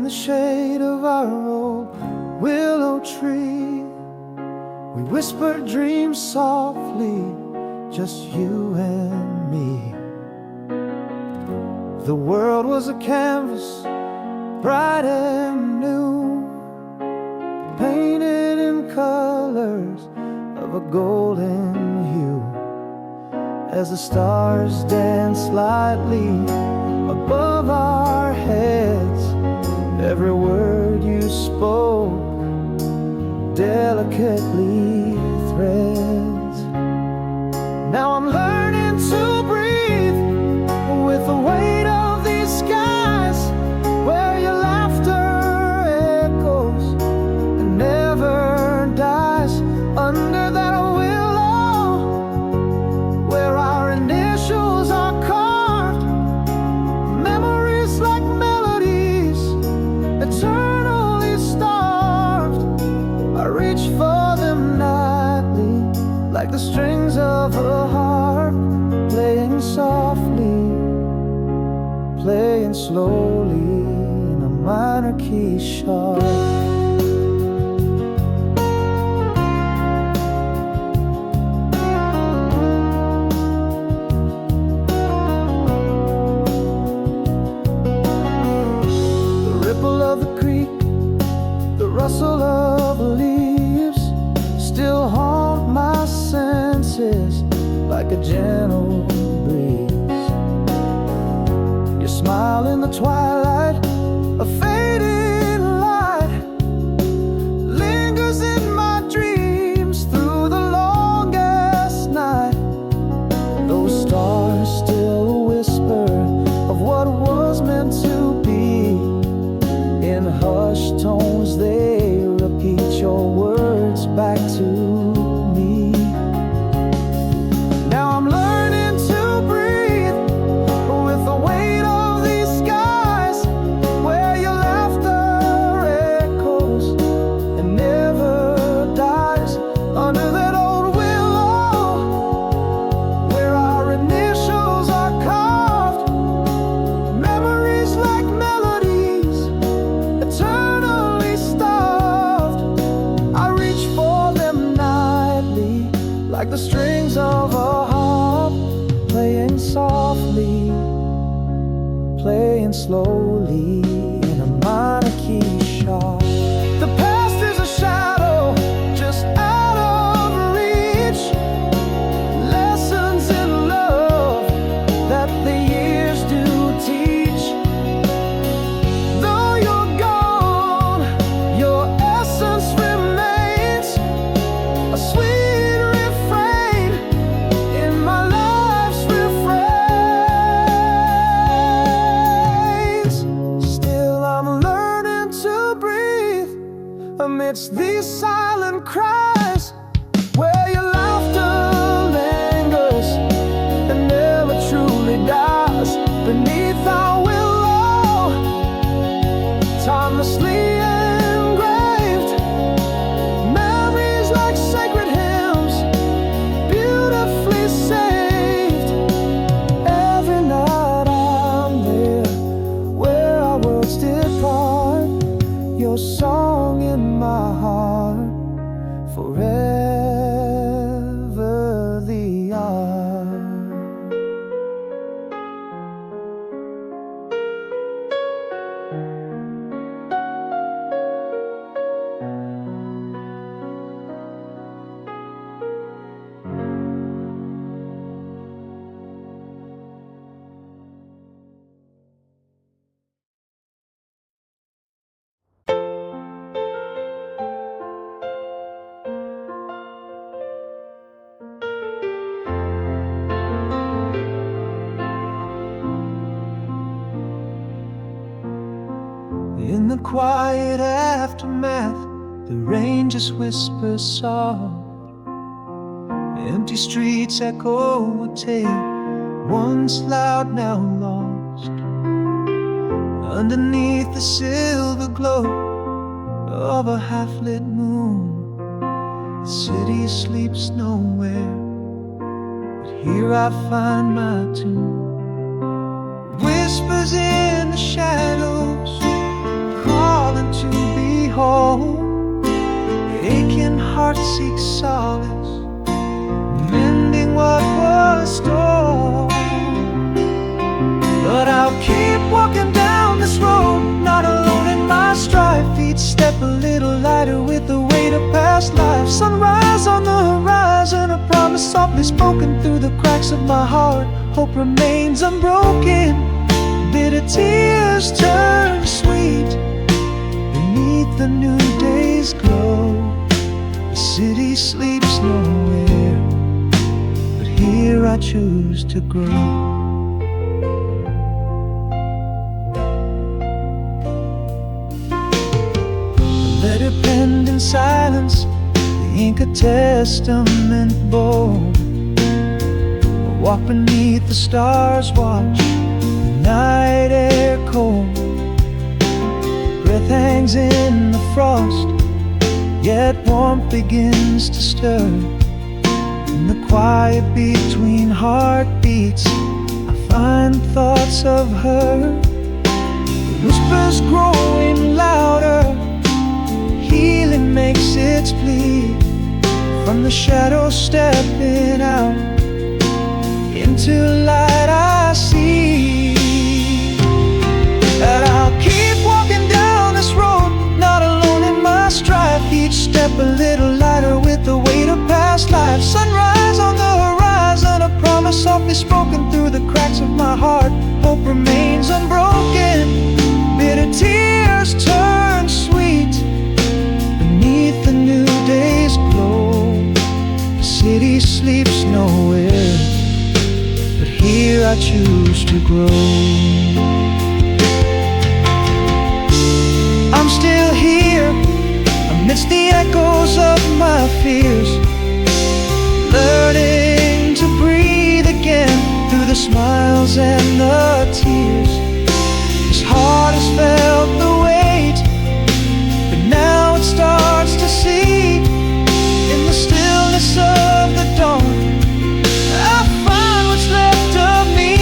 the shade of our old willow tree, we whispered dreams softly, just you and me. The world was a canvas, bright and new, painted in colors of a golden hue. As the stars danced lightly above our heads, every word you spoke delicately threads. Now I'm learning to breathe with the weight of these skies, where your laughter echoes and never dies. Under that willow, where our initials are carved, memories like melodies, eternally starved. I reach for them nightly, like the strings of a harp, playing softly, playing slowly in a minor key sharp. The ripple of the creek, the rustle of leaves still haunt my senses like a gentle breeze. Your smile in the twilight, a fading light, lingers in my dreams through the longest night. Those stars still whisper of what was meant to be. In hushed tones they repeat your words back to me. Now I'm learning to breathe with the weight of these skies, where your laughter echoes and never dies. Under that old willow, where our initials are carved, memories like melodies, eternally starved. I reach for them nightly, like the strings of a harp, playing softly, playing slowly in a minor key sharp. The past is a shadow just out of reach, lessons in love that the years do teach. Though you're gone, your essence remains, a sweet refrain in my life's refrains. Still I'm learning to breathe amidst these silent cries, where your laughter lingers and never truly dies. Beneath our willow, timelessly engraved, memories like sacred hymns, beautifully saved. Every night I'm there, where our worlds did part, your song in my heart, forever the art. In the quiet aftermath, the rain just whispers soft. Empty streets echo a tale, once loud, now lost. Underneath the silver glow of a half-lit moon, the city sleeps nowhere, but here I find my tune. Whispers in the shadows, heart seeks solace, mending what was torn. But I'll keep walking down this road, not alone in my strife. Each step a little lighter with the weight of past life. Sunrise on the horizon, a promise softly spoken through the cracks of my heart. Hope remains unbroken, bitter tears turn sweet beneath the new day's glow. The city sleeps nowhere, but here I choose to grow. Letter penned in silence, the ink a testament bold. I walk beneath the stars, watch the night air cold. Breath hangs in the frost, yet warmth begins to stir. In the quiet between heartbeats, I find thoughts of her. The whispers growing louder, healing makes its plea. From the shadows stepping out into light I see. And I'll keep walking down this road, not alone in my strife. Each step a little lighter with the weight of past life. Sunrise on the horizon, a promise softly spoken through the cracks of my heart. Hope remains unbroken, bitter tears turn sweet beneath the new day's glow. The city sleeps nowhere, but here I choose to grow. I'm still here amidst the echoes of my fears, learning to breathe again through the smiles and the tears. This heart has felt the weight, but now it starts to see. In the stillness of the dawn, I find what's left of me.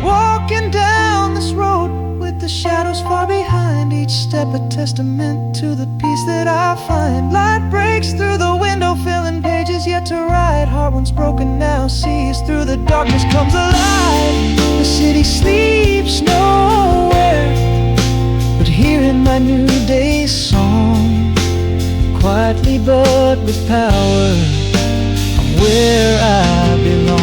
Walking down this road with the shadows far behind, each step a testament to the peace that I find. Light breaks through the window, filling pages yet to write. Heart once broken now sees, through the darkness comes alive. The city sleeps nowhere, but here in my new day's song, quietly but with power, I'm where I belong.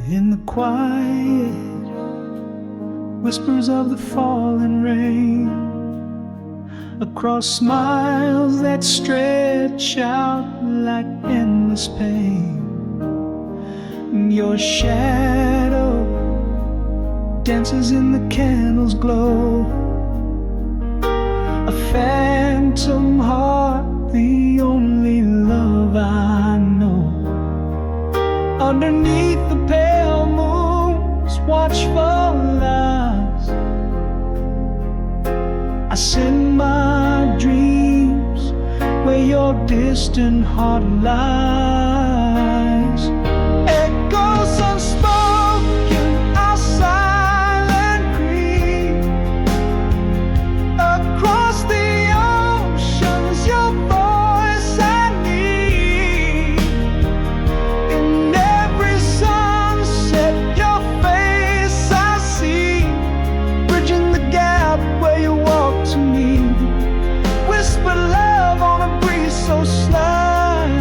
In the quiet whispers of the falling rain, across smiles that stretch out like endless pain, your shadow dances in the candle's glow. A phantom heart, the only love I know. Underneath the pale moon's watchful eyes, I send my dreams where your distant heart lies. Echoes unspoken, our silent creed. Across the oceans, your voice I need. In every sunset, your face I see. Bridging the gap where you walk to me. Whisper love on a breeze so slight.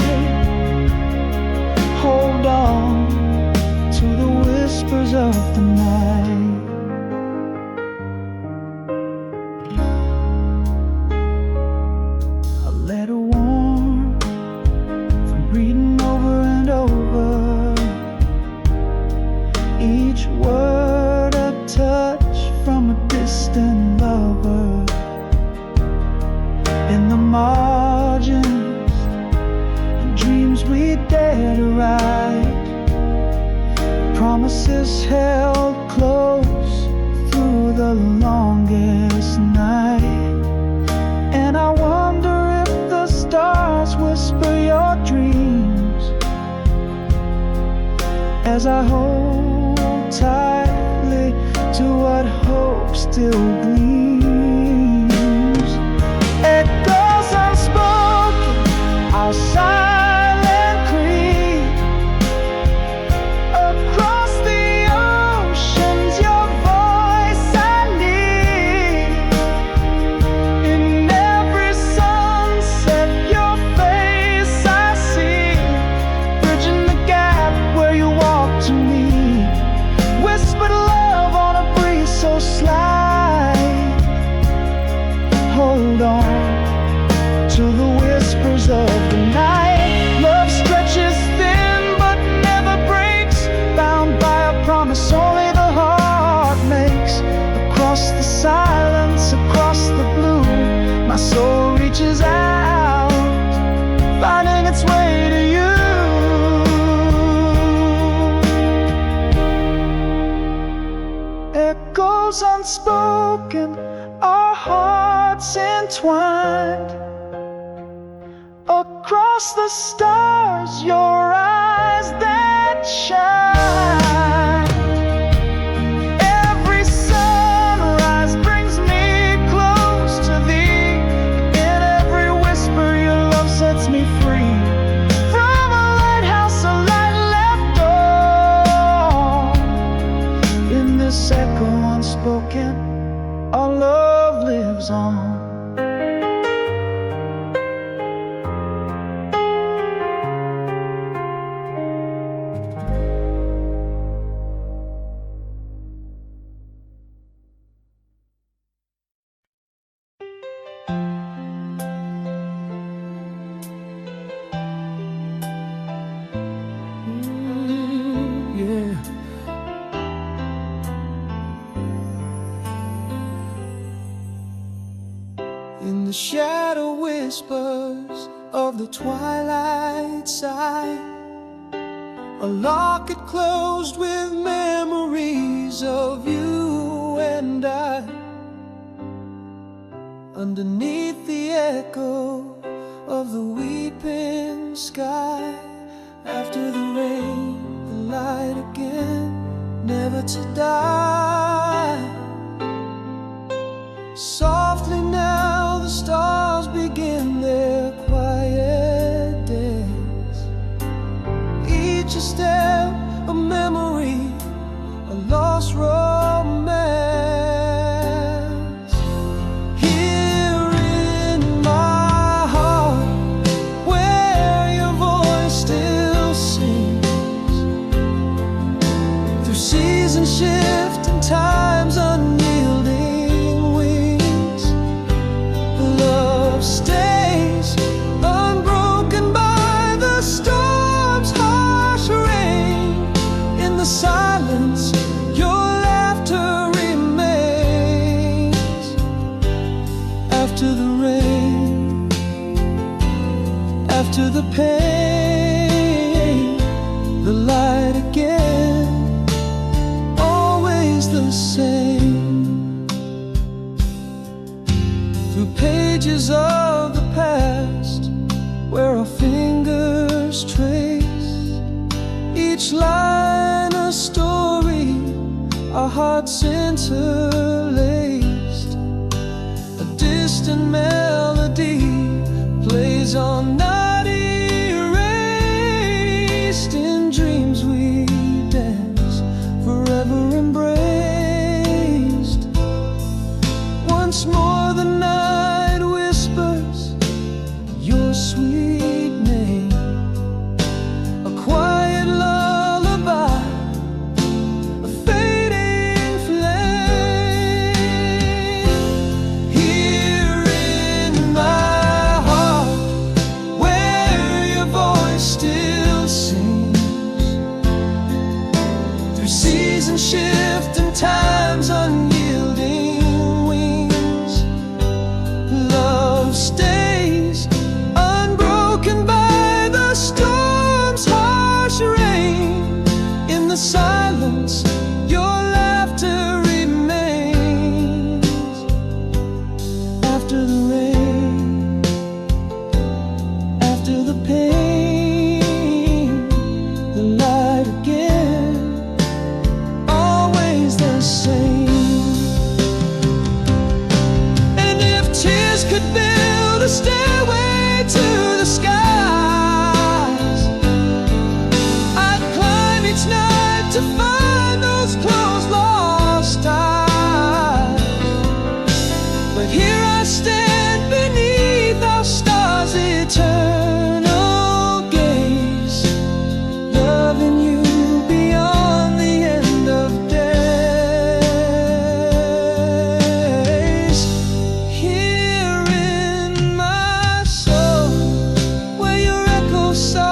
we dare to ride, promises held close through the longest night. And I wonder if the stars whisper your dreams as I hold tightly to what hope still gleams. Echoes unspoken, our silent creed. Across the oceans, your voice I need. In every sunset, your face I see. Bridging the gap where you walk to me. Whispered love on a breeze so slight. Hold on to the whispers of the night. Love stretches thin but never breaks, bound by a promise only the heart makes. Across the silence, across the blue, my soul reaches out, finding its way to you. Echoes unspoken, our hearts entwined. Across the stars, your eyes that shine. Every sunrise brings me close to thee. In every whisper, your love sets me free. From a lighthouse, a light left on. In this echo unspoken, our love lives on. Yeah. In the shadow whispers of the twilight side, a locket closed with memories of you and I. Underneath the echo of the weeping sky, after the rain, the light again, never to die. Softly now the stars begin their quiet dance. Each a step, a memory, a lost romance. Here in my heart, where your voice still sings, through seasons shift and times unyielding wings, love stays unbroken by the storm's harsh rain. In the silence, your laughter remains. After the rain, after the pain, the light again, always the same. Through pages of the past, where our fingers trace, each line a story, our hearts interlaced. A distant melody plays on, not erased. In dreams we dance, forever embraced. Once more the night whispers your sweet name, a quiet lullaby, a fading flame. Here in my heart, soul.